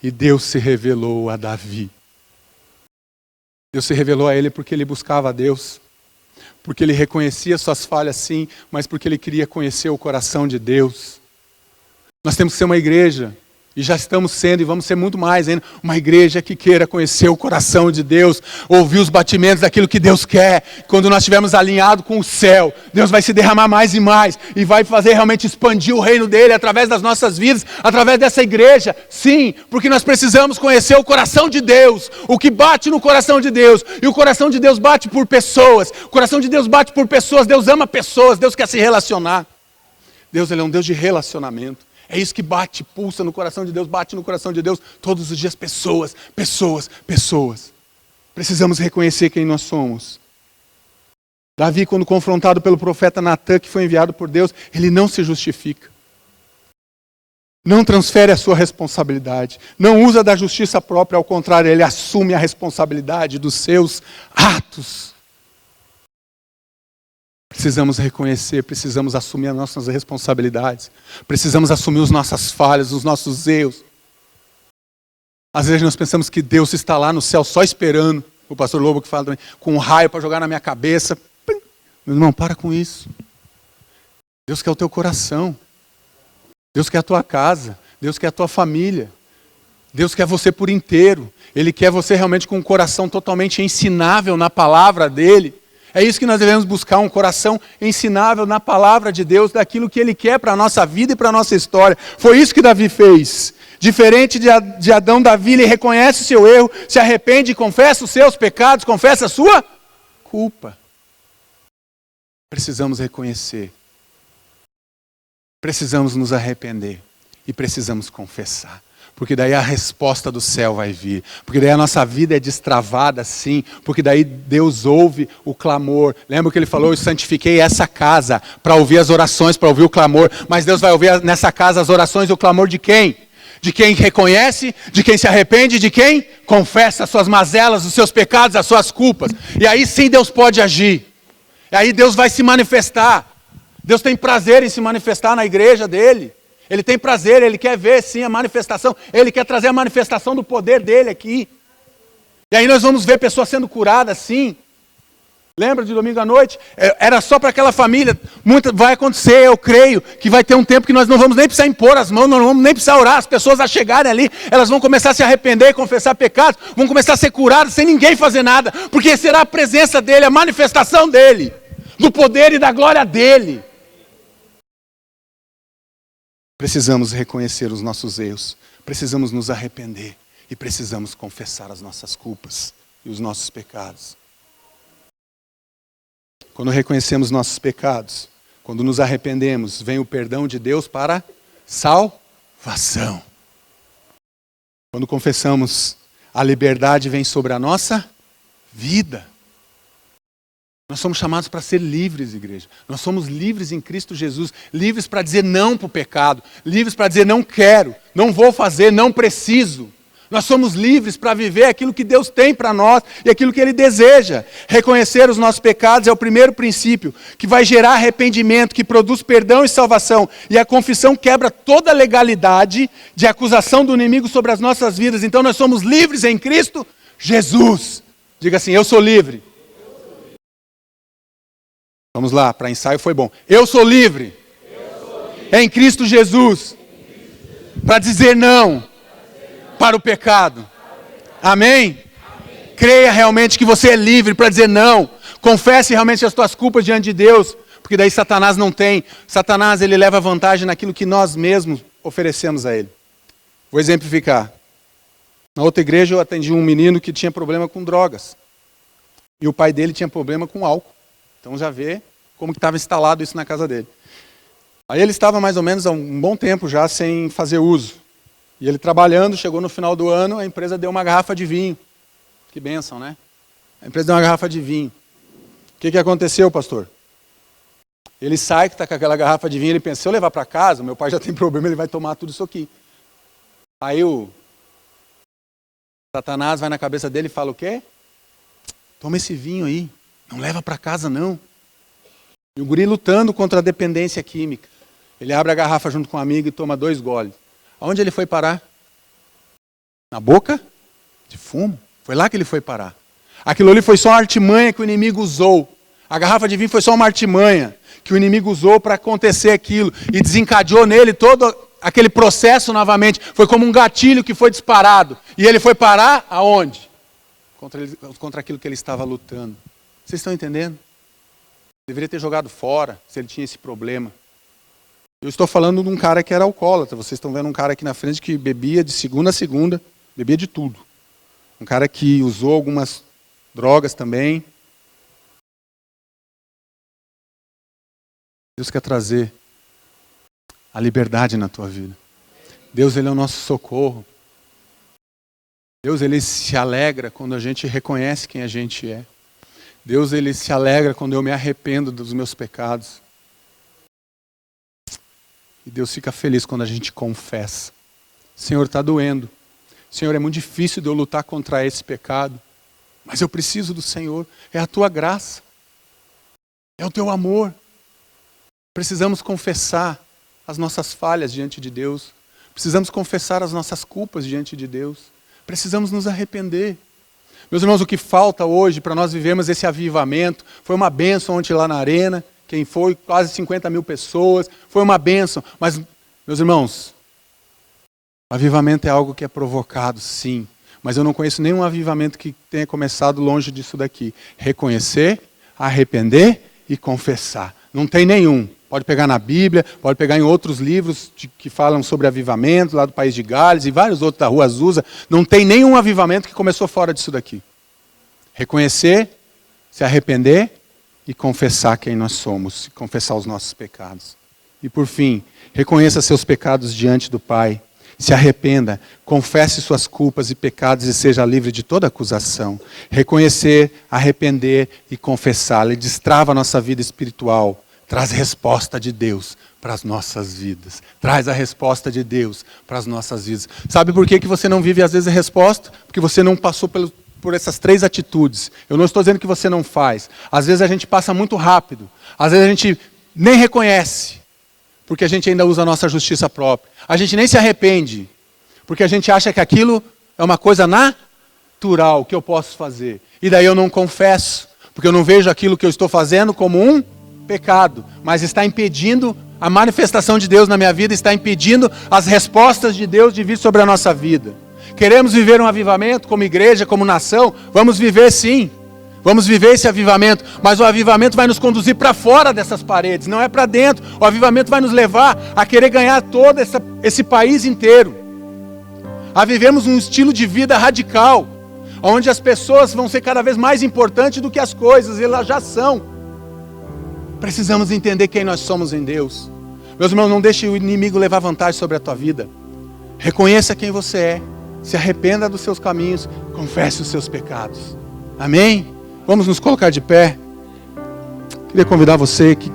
e Deus se revelou a Davi. Deus se revelou a ele porque ele buscava a Deus, porque ele reconhecia suas falhas sim, mas porque ele queria conhecer o coração de Deus. Nós temos que ser uma igreja, e já estamos sendo, e vamos ser muito mais ainda, uma igreja que queira conhecer o coração de Deus, ouvir os batimentos daquilo que Deus quer. Quando nós estivermos alinhados com o céu, Deus vai se derramar mais e mais, e vai fazer realmente expandir o reino dele através das nossas vidas, através dessa igreja. Sim, porque nós precisamos conhecer o coração de Deus, o que bate no coração de Deus, e o coração de Deus bate por pessoas, o coração de Deus bate por pessoas, Deus ama pessoas, Deus quer se relacionar. Deus, ele é um Deus de relacionamento. É isso que bate, pulsa no coração de Deus, bate no coração de Deus todos os dias. Pessoas, pessoas, pessoas. Precisamos reconhecer quem nós somos. Davi, quando confrontado pelo profeta Natã, que foi enviado por Deus, ele não se justifica. Não transfere a sua responsabilidade. Não usa da justiça própria, ao contrário, ele assume a responsabilidade dos seus atos. Precisamos reconhecer, precisamos assumir as nossas responsabilidades. Precisamos assumir as nossas falhas, os nossos erros. Às vezes nós pensamos que Deus está lá no céu só esperando. O pastor Lobo que fala também, com um raio para jogar na minha cabeça. Meu irmão, para com isso. Deus quer o teu coração. Deus quer a tua casa. Deus quer a tua família. Deus quer você por inteiro. Ele quer você realmente com um coração totalmente ensinável na palavra dele. É isso que nós devemos buscar, um coração ensinável na palavra de Deus, daquilo que Ele quer para a nossa vida e para a nossa história. Foi isso que Davi fez. Diferente de Adão, Davi, ele reconhece o seu erro, se arrepende, confessa os seus pecados, confessa a sua culpa. Precisamos reconhecer. Precisamos nos arrepender. E precisamos confessar. Porque daí a resposta do céu vai vir. Porque daí a nossa vida é destravada, sim. Porque daí Deus ouve o clamor. Lembra que Ele falou, eu santifiquei essa casa para ouvir as orações, para ouvir o clamor. Mas Deus vai ouvir nessa casa as orações e o clamor de quem? De quem reconhece, de quem se arrepende, de quem confessa as suas mazelas, os seus pecados, as suas culpas. E aí sim Deus pode agir. E aí Deus vai se manifestar. Deus tem prazer em se manifestar na igreja dele. Ele tem prazer, ele quer ver sim a manifestação, ele quer trazer a manifestação do poder dele aqui. E aí nós vamos ver pessoas sendo curadas sim. Lembra de domingo à noite? Era só para aquela família. Vai acontecer, eu creio, que vai ter um tempo que nós não vamos nem precisar impor as mãos, não vamos nem precisar orar. As pessoas a chegarem ali, elas vão começar a se arrepender e confessar pecados, vão começar a ser curadas sem ninguém fazer nada, porque será a presença dele, a manifestação dele, do poder e da glória dele. Precisamos reconhecer os nossos erros, precisamos nos arrepender e precisamos confessar as nossas culpas e os nossos pecados. Quando reconhecemos nossos pecados, quando nos arrependemos, vem o perdão de Deus para salvação. Quando confessamos, a liberdade vem sobre a nossa vida. Nós somos chamados para ser livres, igreja. Nós somos livres em Cristo Jesus, livres para dizer não para o pecado, livres para dizer não quero, não vou fazer, não preciso. Nós somos livres para viver aquilo que Deus tem para nós e aquilo que Ele deseja. Reconhecer os nossos pecados é o primeiro princípio que vai gerar arrependimento, que produz perdão e salvação. E a confissão quebra toda a legalidade de acusação do inimigo sobre as nossas vidas. Então nós somos livres em Cristo Jesus. Diga assim, eu sou livre. Vamos lá, para ensaio foi bom. Eu sou livre. Em Cristo Jesus. Para dizer não para o pecado. Amém? Creia realmente que você é livre para dizer não. Confesse realmente as tuas culpas diante de Deus. Porque daí Satanás não tem. Satanás, ele leva vantagem naquilo que nós mesmos oferecemos a ele. Vou exemplificar. Na outra igreja eu atendi um menino que tinha problema com drogas. E o pai dele tinha problema com álcool. Então já vê como que estava instalado isso na casa dele. Aí ele estava mais ou menos há um bom tempo já sem fazer uso. E ele trabalhando, chegou no final do ano, a empresa deu uma garrafa de vinho. Que bênção, né? A empresa deu uma garrafa de vinho. O que aconteceu, pastor? Ele sai, que está com aquela garrafa de vinho, ele pensa, se eu levar para casa, meu pai já tem problema, ele vai tomar tudo isso aqui. Aí o Satanás vai na cabeça dele e fala o quê? Toma esse vinho aí, não leva para casa não. E o guri lutando contra a dependência química. Ele abre a garrafa junto com um amigo e toma 2 goles. Aonde ele foi parar? Na boca de fumo. Foi lá que ele foi parar. Aquilo ali foi só uma artimanha que o inimigo usou. A garrafa de vinho foi só uma artimanha que o inimigo usou para acontecer aquilo. E desencadeou nele todo aquele processo novamente. Foi como um gatilho que foi disparado. E ele foi parar aonde? Contra aquilo que ele estava lutando. Vocês estão entendendo? Deveria ter jogado fora se ele tinha esse problema. Eu estou falando de um cara que era alcoólatra. Vocês estão vendo um cara aqui na frente que bebia de segunda a segunda, bebia de tudo. Um cara que usou algumas drogas também. Deus quer trazer a liberdade na tua vida. Deus, Ele é o nosso socorro. Deus, Ele se alegra quando a gente reconhece quem a gente é. Deus, Ele se alegra quando eu me arrependo dos meus pecados. E Deus fica feliz quando a gente confessa. Senhor, está doendo. Senhor, é muito difícil de eu lutar contra esse pecado. Mas eu preciso do Senhor. É a tua graça. É o teu amor. Precisamos confessar as nossas falhas diante de Deus. Precisamos confessar as nossas culpas diante de Deus. Precisamos nos arrepender. Meus irmãos, o que falta hoje para nós vivermos esse avivamento, foi uma bênção ontem lá na arena, quem foi, quase 50 mil pessoas, foi uma bênção. Mas, meus irmãos, o avivamento é algo que é provocado, sim. Mas eu não conheço nenhum avivamento que tenha começado longe disso daqui. Reconhecer, arrepender e confessar. Não tem nenhum. Pode pegar na Bíblia, pode pegar em outros livros que falam sobre avivamento, lá do país de Gales e vários outros da Rua Azusa. Não tem nenhum avivamento que começou fora disso daqui. Reconhecer, se arrepender e confessar quem nós somos, confessar os nossos pecados. E por fim, reconheça seus pecados diante do Pai, se arrependa, confesse suas culpas e pecados e seja livre de toda acusação. Reconhecer, arrepender e confessar, Ele destrava a nossa vida espiritual, traz resposta de Deus para as nossas vidas. Traz a resposta de Deus para as nossas vidas. Sabe por que você não vive às vezes a resposta? Porque você não passou por essas 3 atitudes. Eu não estou dizendo que você não faz. Às vezes a gente passa muito rápido. Às vezes a gente nem reconhece. Porque a gente ainda usa a nossa justiça própria. A gente nem se arrepende. Porque a gente acha que aquilo é uma coisa natural que eu posso fazer. E daí eu não confesso. Porque eu não vejo aquilo que eu estou fazendo como um pecado, mas está impedindo a manifestação de Deus na minha vida, está impedindo as respostas de Deus de vir sobre a nossa vida. Queremos viver um avivamento como igreja, como nação? Vamos viver sim. Vamos viver esse avivamento, mas o avivamento vai nos conduzir para fora dessas paredes, não é para dentro. O avivamento vai nos levar a querer ganhar todo esse país inteiro, a vivermos um estilo de vida radical, onde as pessoas vão ser cada vez mais importantes do que as coisas, e elas já são. Precisamos entender quem nós somos em Deus. Meus irmãos, não deixe o inimigo levar vantagem sobre a tua vida. Reconheça quem você é, se arrependa dos seus caminhos, confesse os seus pecados. Amém? Vamos nos colocar de pé. Queria convidar você que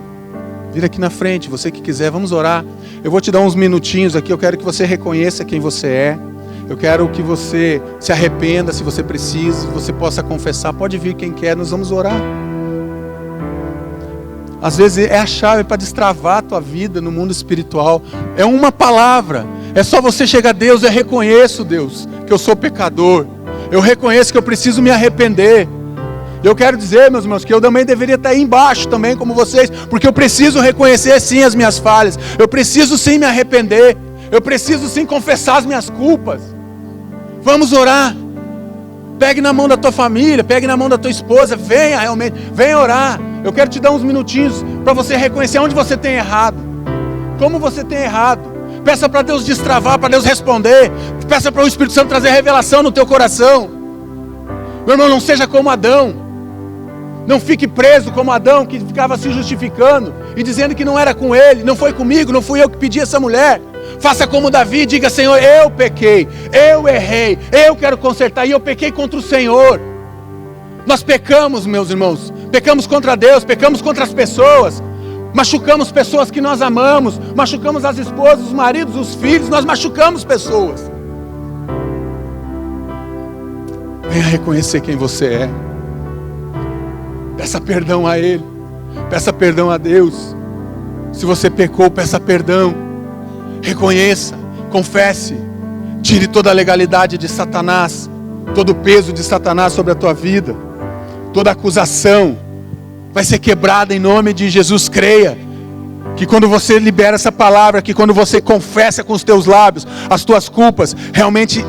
vir aqui na frente, você que quiser, vamos orar. Eu vou te dar uns minutinhos aqui, eu quero que você reconheça quem você é. Eu quero que você se arrependa se você precisa, você possa confessar. Pode vir quem quer, nós vamos orar. Às vezes é a chave para destravar a tua vida no mundo espiritual. É uma palavra. É só você chegar a Deus, eu reconheço, Deus, que eu sou pecador. Eu reconheço que eu preciso me arrepender. Eu quero dizer, meus irmãos, que eu também deveria estar aí embaixo também, como vocês, porque eu preciso reconhecer sim as minhas falhas. Eu preciso sim me arrepender. Eu preciso sim confessar as minhas culpas. Vamos orar. Pegue na mão da tua família, pegue na mão da tua esposa, venha realmente, venha orar. Eu quero te dar uns minutinhos para você reconhecer onde você tem errado, como você tem errado. Peça para Deus destravar, para Deus responder. Peça para o Espírito Santo trazer revelação no teu coração. Meu irmão, não seja como Adão. Não fique preso como Adão, que ficava se justificando e dizendo que não era com ele, não foi comigo, não fui eu que pedi essa mulher. Faça como Davi e diga: Senhor, eu pequei, eu errei, eu quero consertar, e eu pequei contra o Senhor. Nós pecamos, meus irmãos, pecamos contra Deus, pecamos contra as pessoas, machucamos pessoas que nós amamos, machucamos as esposas, os maridos, os filhos, nós machucamos pessoas. Venha reconhecer quem você é. Peça perdão a Ele, peça perdão a Deus. Se você pecou, peça perdão. Reconheça, confesse, tire toda a legalidade de Satanás, todo o peso de Satanás sobre a tua vida, toda acusação vai ser quebrada em nome de Jesus. Creia que quando você libera essa palavra, que quando você confessa com os teus lábios as tuas culpas, realmente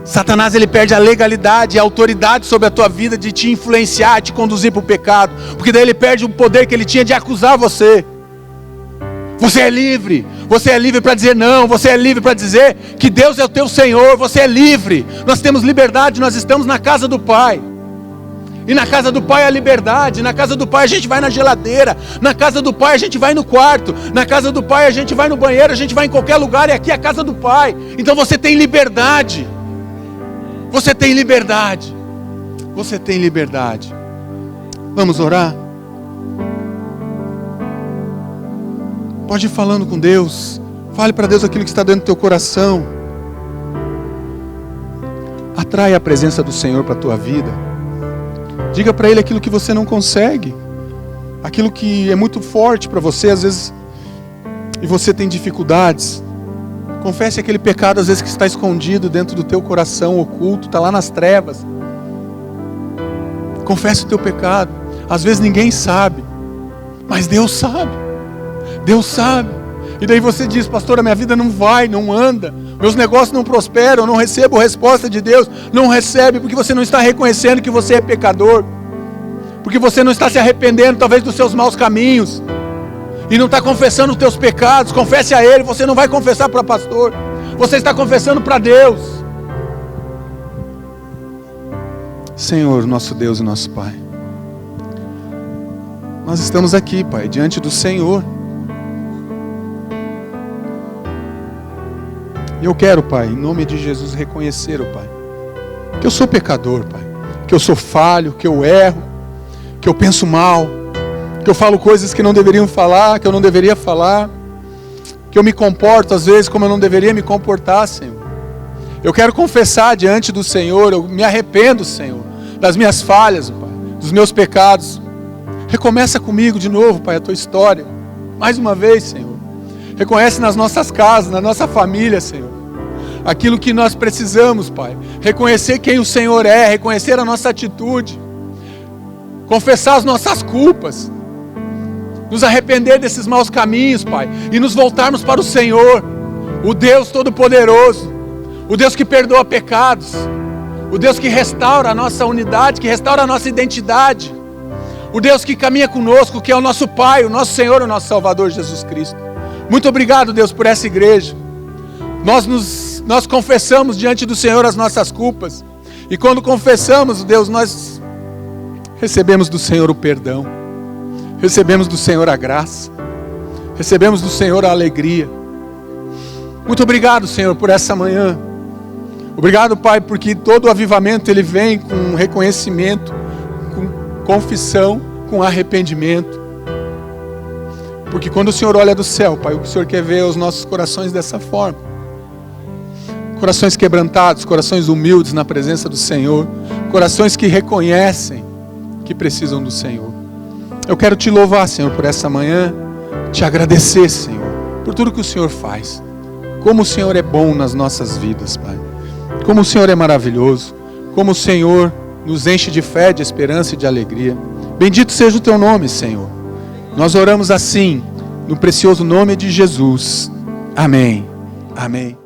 Satanás ele perde a legalidade e a autoridade sobre a tua vida de te influenciar, te conduzir para o pecado, porque daí ele perde o poder que ele tinha de acusar você. Você é livre para dizer não, você é livre para dizer que Deus é o teu Senhor, você é livre. Nós temos liberdade, nós estamos na casa do Pai. E na casa do Pai há liberdade, na casa do Pai a gente vai na geladeira, na casa do Pai a gente vai no quarto, na casa do Pai a gente vai no banheiro, a gente vai em qualquer lugar, e aqui é a casa do Pai. Então você tem liberdade. Você tem liberdade. Você tem liberdade. Vamos orar? Pode ir falando com Deus. Fale para Deus aquilo que está dentro do teu coração. Atrai a presença do Senhor para a tua vida. Diga para Ele aquilo que você não consegue. Aquilo que é muito forte para você, às vezes, e você tem dificuldades. Confesse aquele pecado, às vezes, que está escondido dentro do teu coração, oculto, está lá nas trevas. Confesse o teu pecado. Às vezes ninguém sabe, mas Deus sabe. Deus sabe. E daí você diz: pastor, a minha vida não vai, não anda, meus negócios não prosperam, eu não recebo resposta de Deus. Não recebe porque você não está reconhecendo que você é pecador, porque você não está se arrependendo talvez dos seus maus caminhos, e não está confessando os teus pecados. Confesse a Ele. Você não vai confessar para pastor, você está confessando para Deus. Senhor, nosso Deus e nosso Pai, nós estamos aqui, Pai, diante do Senhor. E eu quero, Pai, em nome de Jesus, reconhecer, ó Pai, que eu sou pecador, Pai, que eu sou falho, que eu erro, que eu penso mal, que eu falo coisas que não deveriam falar, que eu não deveria falar, que eu me comporto às vezes como eu não deveria me comportar, Senhor. Eu quero confessar diante do Senhor, eu me arrependo, Senhor, das minhas falhas, Pai, dos meus pecados. Recomeça comigo de novo, Pai, a tua história, mais uma vez, Senhor. Reconhece nas nossas casas, na nossa família, Senhor, aquilo que nós precisamos, Pai. Reconhecer quem o Senhor é, reconhecer a nossa atitude. confessar as nossas culpas, nos arrepender desses maus caminhos, Pai, e nos voltarmos para o Senhor, o Deus Todo-Poderoso, o Deus que perdoa pecados, o Deus que restaura a nossa unidade, que restaura a nossa identidade, o Deus que caminha conosco, que é o nosso Pai, o nosso Senhor, o nosso Salvador Jesus Cristo. Muito obrigado, Deus, por essa igreja. Nós confessamos diante do Senhor as nossas culpas, e quando confessamos, Deus, nós recebemos do Senhor o perdão, recebemos do Senhor a graça, recebemos do Senhor a alegria. Muito obrigado, Senhor, por essa manhã. Obrigado, Pai, porque todo o avivamento ele vem com reconhecimento, com confissão, com arrependimento. Porque quando o Senhor olha do céu, Pai, o que o Senhor quer ver é os nossos corações dessa forma. Corações quebrantados, corações humildes na presença do Senhor, corações que reconhecem que precisam do Senhor. Eu quero te louvar, Senhor, por essa manhã, te agradecer, Senhor, por tudo que o Senhor faz. Como o Senhor é bom nas nossas vidas, Pai. Como o Senhor é maravilhoso. Como o Senhor nos enche de fé, de esperança e de alegria. Bendito seja o teu nome, Senhor. Nós oramos assim, no precioso nome de Jesus. Amém. Amém.